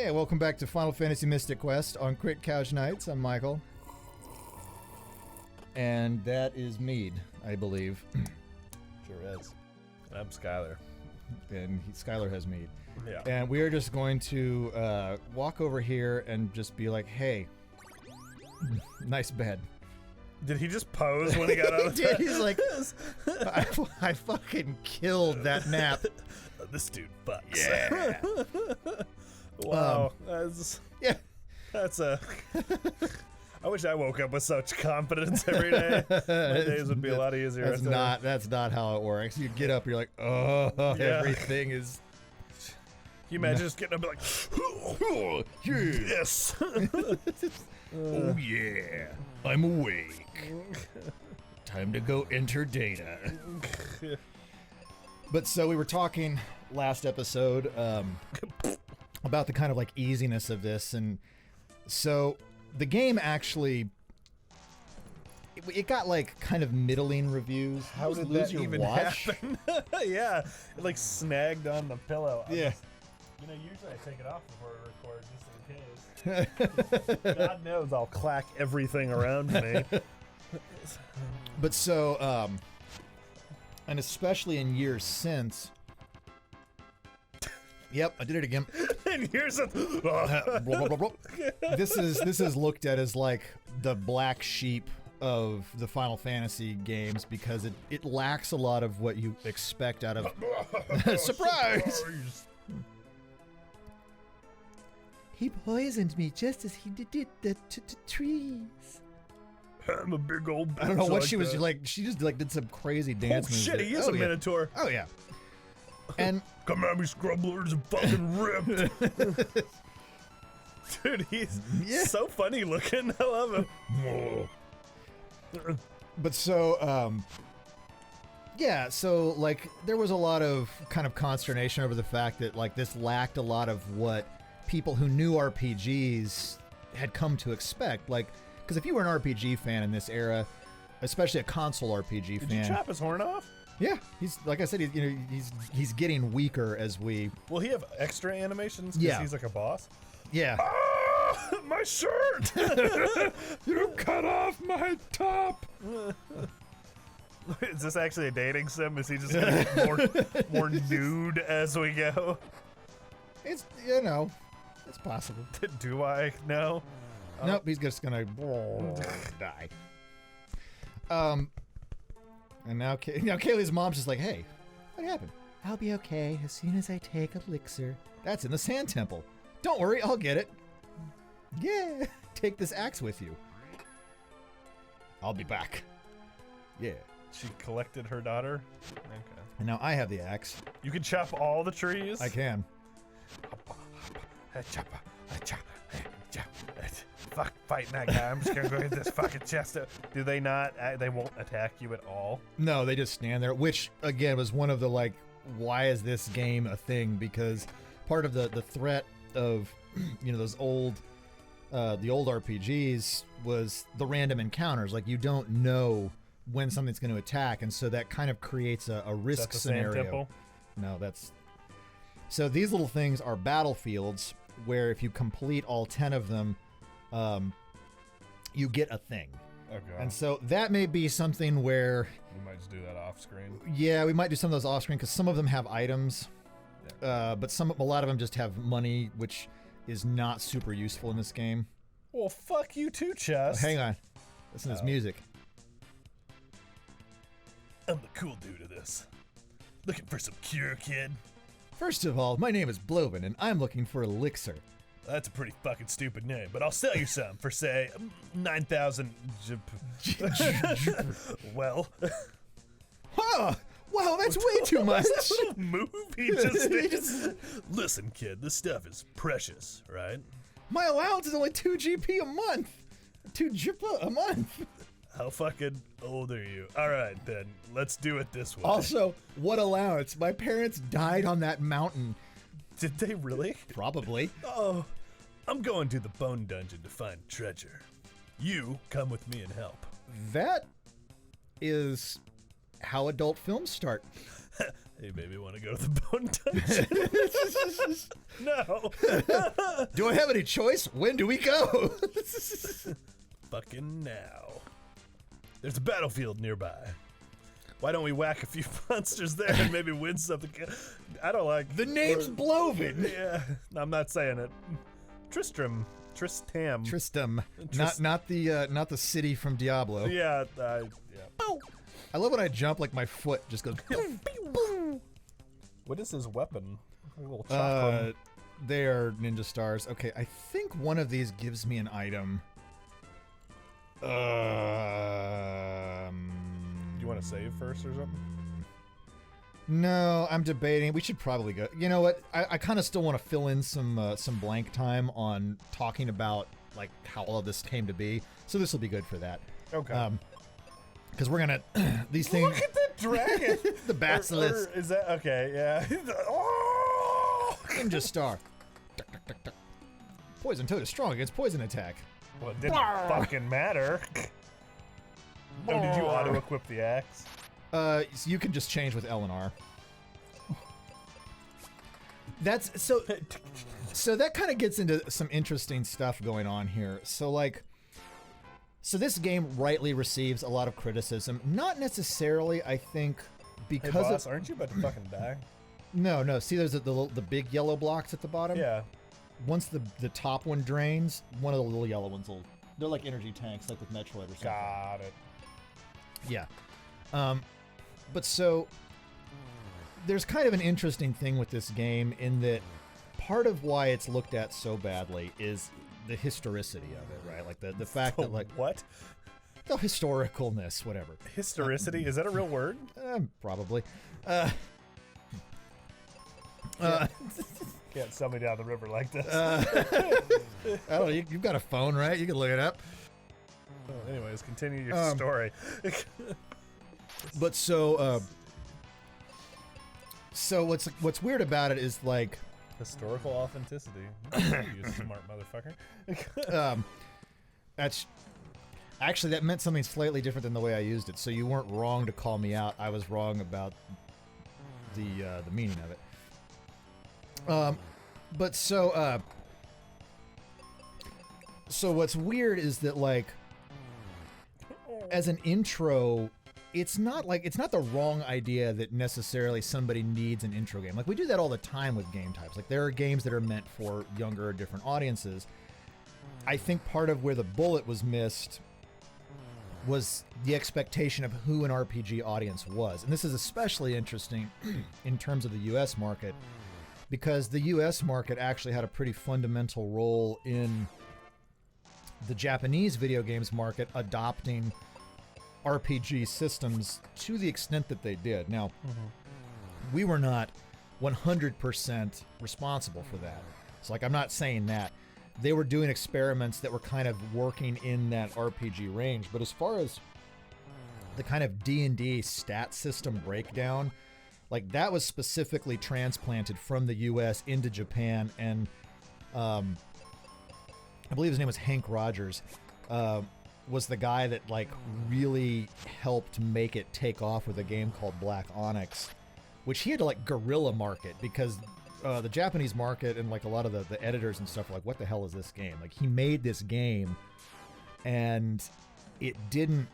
Hey, welcome back to Final Fantasy Mystic Quest on Crit Couch Nights. I'm Michael. And that is Mead, I believe. Sure is. I'm Skylar. And Skylar has Mead. Yeah. And we are just going to walk over here and just be like, hey, nice bed. Did he just pose when he got out of He bed? did. He's like, I fucking killed that nap. This dude fucks. Yeah. Wow. Yeah. That's a... I wish I woke up with such confidence every day. My days would be a lot easier. That's not how it works. You get up, you're like, oh, Yeah. everything is... Can you imagine just getting up and be like, yes. Oh yeah, I'm awake. Time to go enter data. But so we were talking last episode about the kind of like easiness of this, and so the game actually it got like kind of middling reviews. How did Lose that your even watch? happen? Yeah, it like snagged on the pillow. Yeah. You know, usually I take it off before I record just in case. God knows I'll clack everything around me. But so, and especially in years since. Yep, I did it again. And here's a... Blah, blah, blah, blah. This is looked at as like the black sheep of the Final Fantasy games because it lacks a lot of what you expect out of surprise. He poisoned me just as he did the trees. I'm a big old bitch. I don't know what like she was that. like. She just like did some crazy dance Oh moves. shit, he is a yeah. minotaur. Oh yeah. And Come at me, scrubblers, and fucking ripped. Dude, he's so funny looking. I love him. but so yeah, so like there was a lot of kind of consternation over the fact that like this lacked a lot of what people who knew RPGs had come to expect. Like, because if you were an RPG fan in this era, especially a console RPG Did fan, you chop his horn off? yeah, he's like I said, he's getting weaker as we. Will he have extra animations? 'Cause Yeah. he's like a boss. Yeah. Ah, my shirt! You cut off my top. Is this actually a dating sim? Is he just gonna get more nude as we go? It's it's possible. Do I know? Nope, he's just gonna die. And now Kaylee's mom's just like, hey, what happened? I'll be okay as soon as I take elixir. That's in the Sand Temple. Don't worry, I'll get it. Yeah, take this axe with you. I'll be back. Yeah. She collected her daughter? Okay. And now I have the axe. You can chop all the trees? I can. Fuck fighting that guy. I'm just gonna go hit this fucking chest. Do they not? They won't attack you at all? No, they just stand there, which again was one of the like, why is this game a thing? Because part of the threat of those old the old RPGs was the random encounters. Like you don't know when something's going to attack, and so that kind of creates a risk Is that the scenario. Sand Temple? No, that's so these little things are battlefields where if you complete all 10 of them, you get a thing. Okay. And so that may be something where We might just do that off screen. yeah, we might do some of those off screen because some of them have items, but a lot of them just have money, which is not super useful in this game. Well, fuck you too, Chest. Hang on, listen to this music. I'm the cool dude of this. Looking for some cure, kid? First of all, my name is Bloven, and I'm looking for elixir. That's a pretty fucking stupid name, but I'll sell you some for, say, 9,000 well. Huh! Wow, that's way too much. What's that little move he just did? Listen, kid, this stuff is precious, right? My allowance is only 2 GP a month. 2 GP a month. How fucking old are you? All right, then, let's do it this way. Also, what allowance? My parents died on that mountain. Did they really? Probably. Oh, I'm going to the Bone Dungeon to find treasure. You come with me and help. That is how adult films start. Hey, baby, want to go to the bone dungeon? No. Do I have any choice? When do we go? Fucking now. There's a battlefield nearby. Why don't we whack a few monsters there and maybe win something? I don't like... The name's Bloven. Yeah, I'm not saying it. Tristam. Not the city from Diablo. Yeah, I love when I jump, like my foot just goes. What is his weapon? A little chocolate. They are ninja stars. Okay, I think one of these gives me an item. Do you want to save first or something? No, I'm debating. We should probably go. You know what? I kind of still want to fill in some blank time on talking about like how all of this came to be. So this will be good for that. Okay. Because we're gonna these things. Look at the dragon. The basilisk. Is that okay? Yeah. Oh! Ninja star. Poison toad is strong against poison attack. Well, it didn't fucking matter. Oh, did you auto-equip the axe? So you can just change with L and R. That's so. So that kind of gets into some interesting stuff going on here. So like. So this game rightly receives a lot of criticism. Not necessarily, I think, because hey boss, aren't you about to fucking die? No. See, there's the big yellow blocks at the bottom. Yeah. Once the top one drains, one of the little yellow ones will. They're like energy tanks, like with Metroid or something. Got it. Yeah. But so there's kind of an interesting thing with this game in that part of why it's looked at so badly is the historicity of it, right? Like the fact that like what? The historicalness, whatever. Historicity, is that a real word? Probably. Can't sell me down the river like this. I don't know. You've got a phone, right? You can look it up. Anyways, continue your story. But so what's weird about it is like historical authenticity. You smart motherfucker. That's actually that meant something slightly different than the way I used it. So you weren't wrong to call me out. I was wrong about the meaning of it. But so what's weird is that like as an intro, it's not the wrong idea that necessarily somebody needs an intro game. Like we do that all the time with game types. Like there are games that are meant for younger or different audiences. I think part of where the bullet was missed was the expectation of who an RPG audience was. And this is especially interesting in terms of the US market because the US market actually had a pretty fundamental role in the Japanese video games market adopting RPG systems to the extent that they did. Now, we were not 100% responsible for that. So, like, I'm not saying that. They were doing experiments that were kind of working in that RPG range. But as far as the kind of D&D stat system breakdown, like, that was specifically transplanted from the US into Japan. And I believe his name was Hank Rogers. Was the guy that like really helped make it take off with a game called Black Onyx, which he had to like guerrilla market because the Japanese market and like a lot of the editors and stuff were like, what the hell is this game? Like he made this game and it didn't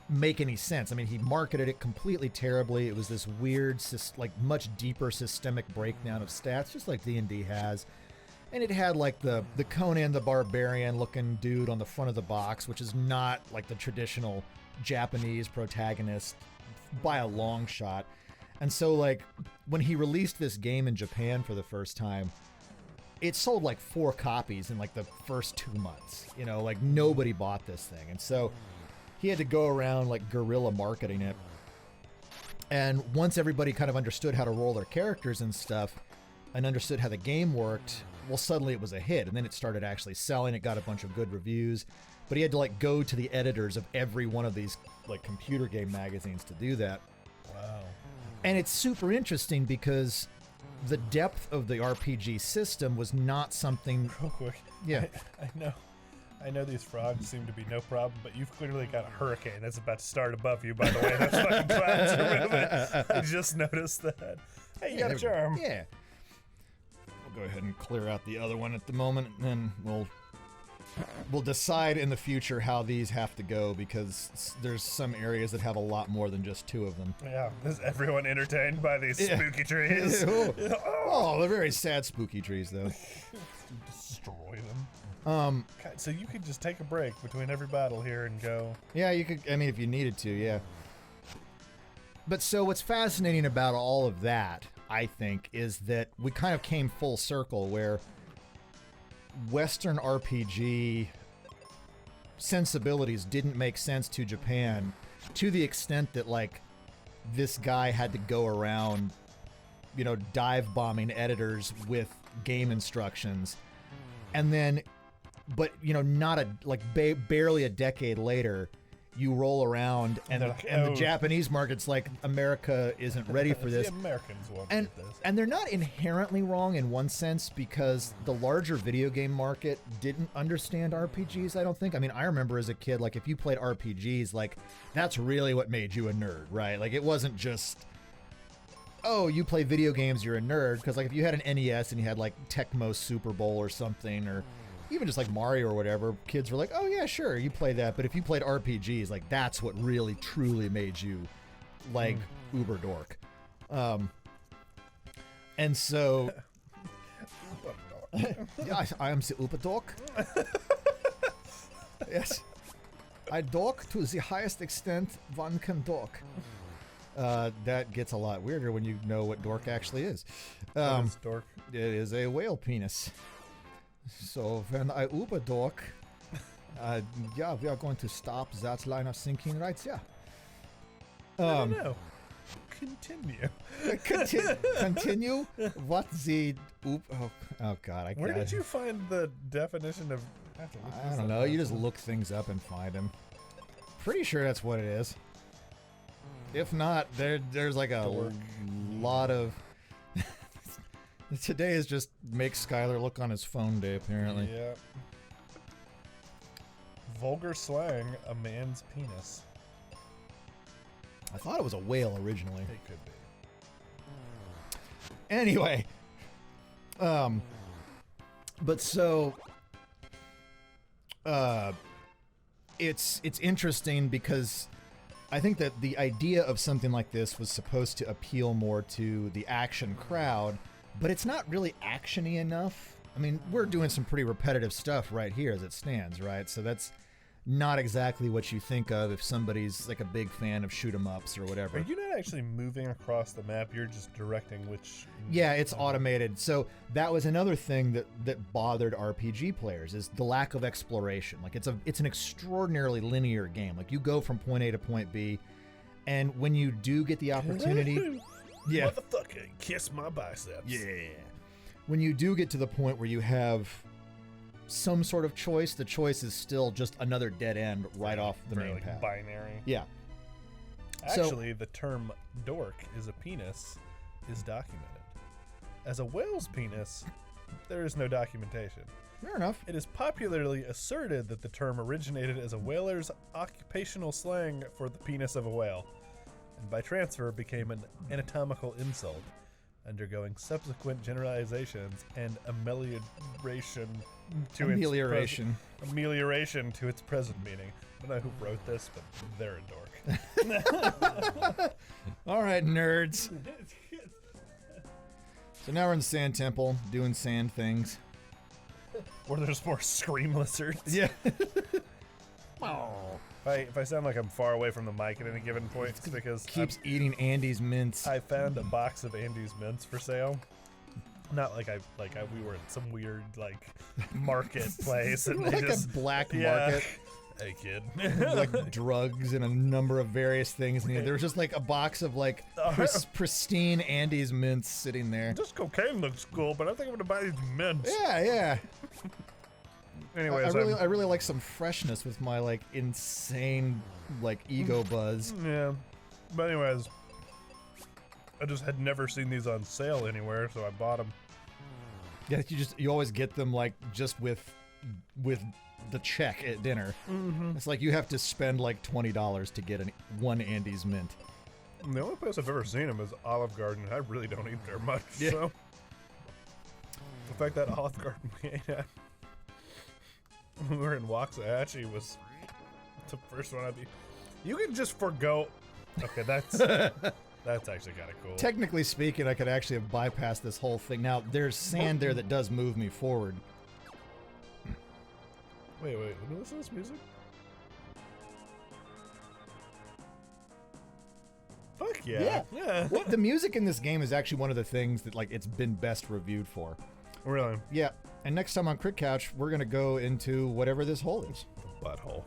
make any sense. I mean, he marketed it completely terribly. It was this weird, like much deeper systemic breakdown of stats, just like D&D has. And it had like the Conan the Barbarian looking dude on the front of the box, which is not like the traditional Japanese protagonist by a long shot. And so like when he released this game in Japan for the first time, it sold like 4 copies in like the first 2 months. You know, like nobody bought this thing. And so he had to go around like guerrilla marketing it. And once everybody kind of understood how to roll their characters and stuff and understood how the game worked, well, suddenly it was a hit, and then it started actually selling. It got a bunch of good reviews, but he had to like go to the editors of every one of these like computer game magazines to do that. Wow. And it's super interesting because the depth of the RPG system was not something. Real quick. Yeah. I know. I know these frogs seem to be no problem, but you've clearly got a hurricane that's about to start above you, by the way. That's fucking trying to remove it. I just noticed that. Hey, you got a charm. Yeah. We'll go ahead and clear out the other one at the moment, and then we'll decide in the future how these have to go, because there's some areas that have a lot more than just 2 of them. Yeah. Is everyone entertained by these spooky trees? Oh, they're very sad spooky trees, though. Destroy them. God, so you could just take a break between every battle here and go. Yeah, you could. I mean, if you needed to, yeah. But so what's fascinating about all of that, I think, is that we kind of came full circle where Western RPG sensibilities didn't make sense to Japan, to the extent that, like, this guy had to go around, you know, dive bombing editors with game instructions. And then, but, you know, not a, like, barely a decade later, you roll around and the Japanese market's like, America isn't ready for this. The Americans won't and get this. and they're not inherently wrong in one sense, because the larger video game market didn't understand RPGs, I don't think. I mean, I remember as a kid, like, if you played RPGs, like, that's really what made you a nerd, right? Like, it wasn't just, oh, you play video games, you're a nerd. Because, like, if you had an NES and you had, like, Tecmo Super Bowl or something, or even just like Mario or whatever, kids were like, oh yeah, sure, you play that. But if you played RPGs, like, that's what really truly made you like uber dork. And so yeah, I am the uber dork. Yes, I dork to the highest extent one can dork. That gets a lot weirder when you know what dork actually is. What is dork? It is a whale penis. So when I uber dork, yeah, we are going to stop that line of thinking right there. I don't know. Continue. Continue? What the oh god, I can't. Where did you find the definition of? I don't know. You just look things up and find them. Pretty sure that's what it is. If not, there's like a lot of. Today is just make Skylar look on his phone day, apparently. Yeah. Vulgar slang, a man's penis. I thought it was a whale originally. It could be. Anyway. But so it's interesting because I think that the idea of something like this was supposed to appeal more to the action crowd, but it's not really action-y enough. I mean, we're doing some pretty repetitive stuff right here as it stands, right? So that's not exactly what you think of if somebody's like a big fan of shoot-'em-ups or whatever. Are you not actually moving across the map? You're just directing which... Yeah, it's automated. So that was another thing that bothered RPG players, is the lack of exploration. Like, it's an extraordinarily linear game. Like, you go from point A to point B, and when you do get the opportunity... Yeah. Motherfucker, kiss my biceps. Yeah. When you do get to the point where you have some sort of choice, the choice is still just another dead end right off the main path. Binary. Yeah. Actually, the term dork is a penis is documented. As a whale's penis, there is no documentation. Fair enough. It is popularly asserted that the term originated as a whaler's occupational slang for the penis of a whale, and by transfer became an anatomical insult, undergoing subsequent generalizations and amelioration to its present meaning. I don't know who wrote this, but they're a dork. All right, nerds. So now we're in the Sand Temple, doing sand things. Or there's more scream lizards. Yeah. If I sound like I'm far away from the mic at any given point, it's because keeps eating Andy's mints. I found a box of Andy's mints for sale. Not like we were in some weird like marketplace and like they just a black market. Hey kid, like drugs and a number of various things. And there was just like a box of like pristine Andy's mints sitting there. This cocaine looks cool, but I think I'm gonna buy these mints. Yeah. Anyways, I really like some freshness with my like insane like ego buzz. Yeah, but anyways, I just had never seen these on sale anywhere, so I bought them. Yeah, you always get them like just with the check at dinner. Mm-hmm. It's like you have to spend like $20 to get one Andy's mint. The only place I've ever seen them is Olive Garden. I really don't eat there much. Yeah. So the fact that Olive Garden we ate at when we were in Waxahachie was the first one I'd be. You can just forgo. Okay, that's actually kind of cool. Technically speaking, I could actually have bypassed this whole thing. Now, there's sand there that does move me forward. Wait, let me listen to this music. Fuck yeah. Yeah. Well, the music in this game is actually one of the things that like it's been best reviewed for. Really? Yeah. And next time on Crit Couch, we're going to go into whatever this hole is. The butthole.